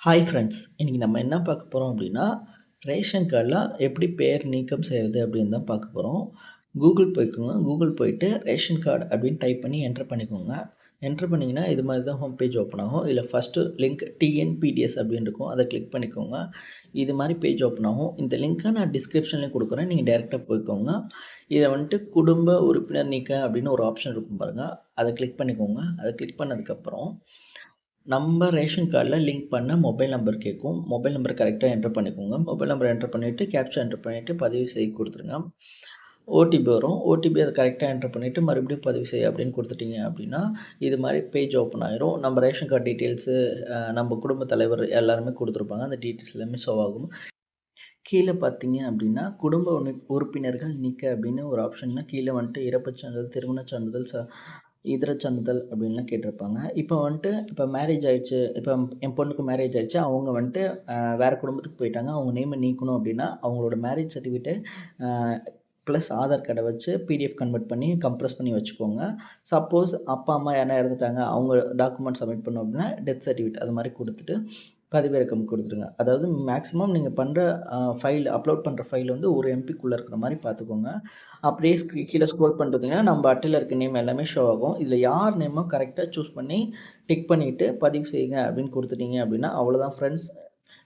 Hi friends, இன்றைக்கி நம்ம என்ன பார்க்க போகிறோம் அப்படின்னா, ரேஷன் கார்டில் எப்படி பேர் நீக்கம் செய்கிறது அப்படின்னு தான் பார்க்க போகிறோம். கூகுள் போய்க்கோங்க. கூகுள் போயிட்டு ரேஷன் கார்டு அப்படின்னு டைப் பண்ணி என்டர் பண்ணிக்கோங்க. என்டர் பண்ணிங்கன்னா இது மாதிரி தான் ஹோம் பேஜ் ஓப்பன் ஆகும். இதில் ஃபஸ்ட்டு லிங்க் டிஎன்பிடிஎஸ் அப்படின்னு இருக்கும். அதை கிளிக் பண்ணிக்கோங்க. இது மாதிரி பேஜ் ஓப்பன் ஆகும். இந்த லிங்க்கை நான் டிஸ்கிரிப்ஷன்லேயும் கொடுக்குறேன். நீங்கள் டேரெக்டாக போய்க்கோங்க. இதை வந்துட்டு குடும்ப உறுப்பினர் நீக்க அப்படின்னு ஒரு ஆப்ஷன் இருக்கும் பாருங்கள். அதை கிளிக் பண்ணிக்கோங்க. அதை கிளிக் பண்ணதுக்கப்புறம் நம்ம ரேஷன் கார்டில் லிங்க் பண்ண மொபைல் நம்பர் கேட்கும். மொபைல் நம்பர் கரெக்டாக என்டர் பண்ணிக்கோங்க. மொபைல் நம்பர் என்டர் பண்ணிவிட்டு கேப்ச்சா என்டர் பண்ணிவிட்டு பதிவு செய்ய கொடுத்துருங்க. ஓடிபி வரும். ஓடிபி அதை கரெக்டாக என்டர் பண்ணிவிட்டு மறுபடியும் பதிவு செய்ய அப்படின்னு கொடுத்துட்டீங்க அப்படின்னா இது மாதிரி பேஜ் ஓப்பன் ஆயிரும். நம்ம ரேஷன் கார்டு டீட்டெயில்ஸு, நம்ம குடும்ப தலைவர் எல்லாருமே கொடுத்துருப்பாங்க. அந்த டீட்டெயில்ஸ் எல்லாமே ஷோ ஆகும். கீழே பார்த்தீங்க அப்படின்னா குடும்ப உறுப்பினர்கள் நீக்க அப்படின்னு ஒரு ஆப்ஷன்னா கீழே வந்துட்டு இறப்புச் சான்றிதழ், திருமணச் சான்றிதழ், இதர சான்றிதழ் அப்படின்லாம் கேட்டிருப்பாங்க. இப்போ மேரேஜ் ஆயிடுச்சு. இப்போ என் பொண்ணுக்கு மேரேஜ் ஆயிடுச்சு. அவங்க வந்துட்டு வேறு குடும்பத்துக்கு போயிட்டாங்க. அவங்க நேமை நீக்கணும் அப்படின்னா அவங்களோட மேரேஜ் சர்டிஃபிகேட் ப்ளஸ் ஆதார் கார்டை வச்சு பிடிஎஃப் கன்வெர்ட் பண்ணி கம்ப்ரஸ் பண்ணி வச்சுக்கோங்க. சப்போஸ் அப்பா அம்மா யாரா இறந்துட்டாங்க, அவங்க டாக்குமெண்ட் சப்மிட் பண்ணோம் அப்படின்னா டெத் சர்டிஃபிகேட் அது மாதிரி கொடுத்துட்டு பதிவிறக்கம் கொடுத்துருங்க. அதாவது மேக்ஸிமம் நீங்கள் பண்ணுற ஃபைல் அப்லோட் பண்ணுற ஃபைல் வந்து ஒரு எம்பிக்குள்ளே இருக்கிற மாதிரி பார்த்துக்கோங்க. அப்படியே கீழே ஸ்க்ரோல் பண்ணுறதுங்கன்னா நம்ம அட்டையில் இருக்க நேம் எல்லாமே ஷோ ஆகும். இதில் யார் நேமோ கரெக்டாக சூஸ் பண்ணி டிக் பண்ணிவிட்டு பதிவு செய்யுங்க அப்படின்னு கொடுத்துட்டீங்க அப்படின்னா அவ்வளோதான் ஃப்ரெண்ட்ஸ்,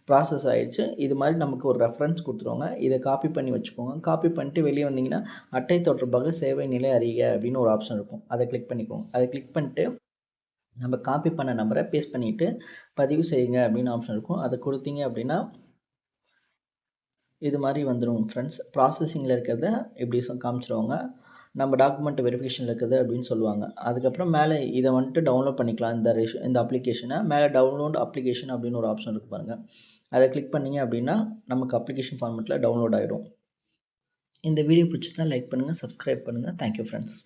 ப்ராசஸ் ஆகிடுச்சு. இது மாதிரி நமக்கு ஒரு ரெஃபரன்ஸ் கொடுத்துருவாங்க. இதை காப்பி பண்ணி வச்சுக்கோங்க. காப்பி பண்ணிட்டு வெளியே வந்தீங்கன்னா அட்டை தொடர்பாக சேவை நிலை அறிக அப்படின்னு ஒரு ஆப்ஷன் இருக்கும். அதை கிளிக் பண்ணிக்கோங்க. அதை கிளிக் பண்ணிட்டு நம்ம காப்பி பண்ண நம்பரை பேஸ்ட் பண்ணிவிட்டு பதிவு செய்யுங்க அப்படின்னு ஆப்ஷன் இருக்கும். அதை கொடுத்தீங்க அப்படின்னா இது மாதிரி வந்துடும் ஃப்ரெண்ட்ஸ். ப்ராசஸிங்கில் இருக்கிறத இப்படி காமிச்சிருவாங்க. நம்ம டாக்குமெண்ட் வெரிஃபிகேஷனில் இருக்குது அப்படின்னு சொல்லுவாங்க. அதுக்கப்புறம் மேலே இதை வந்துட்டு டவுன்லோட் பண்ணிக்கலாம். இந்த அப்ளிகேஷனை மேலே டவுன்லோட் அப்ளிகேஷன் அப்படின்னு ஒரு ஆப்ஷன் இருக்குது பாருங்கள். அதை கிளிக் பண்ணிங்க அப்படின்னா நமக்கு அப்ளிகேஷன் ஃபார்மெட்டில் டவுன்லோட் ஆகிடும். இந்த வீடியோ பிடிச்சிருந்தா லைக் பண்ணுங்கள், சப்ஸ்கிரைப் பண்ணுங்கள். Thank you friends.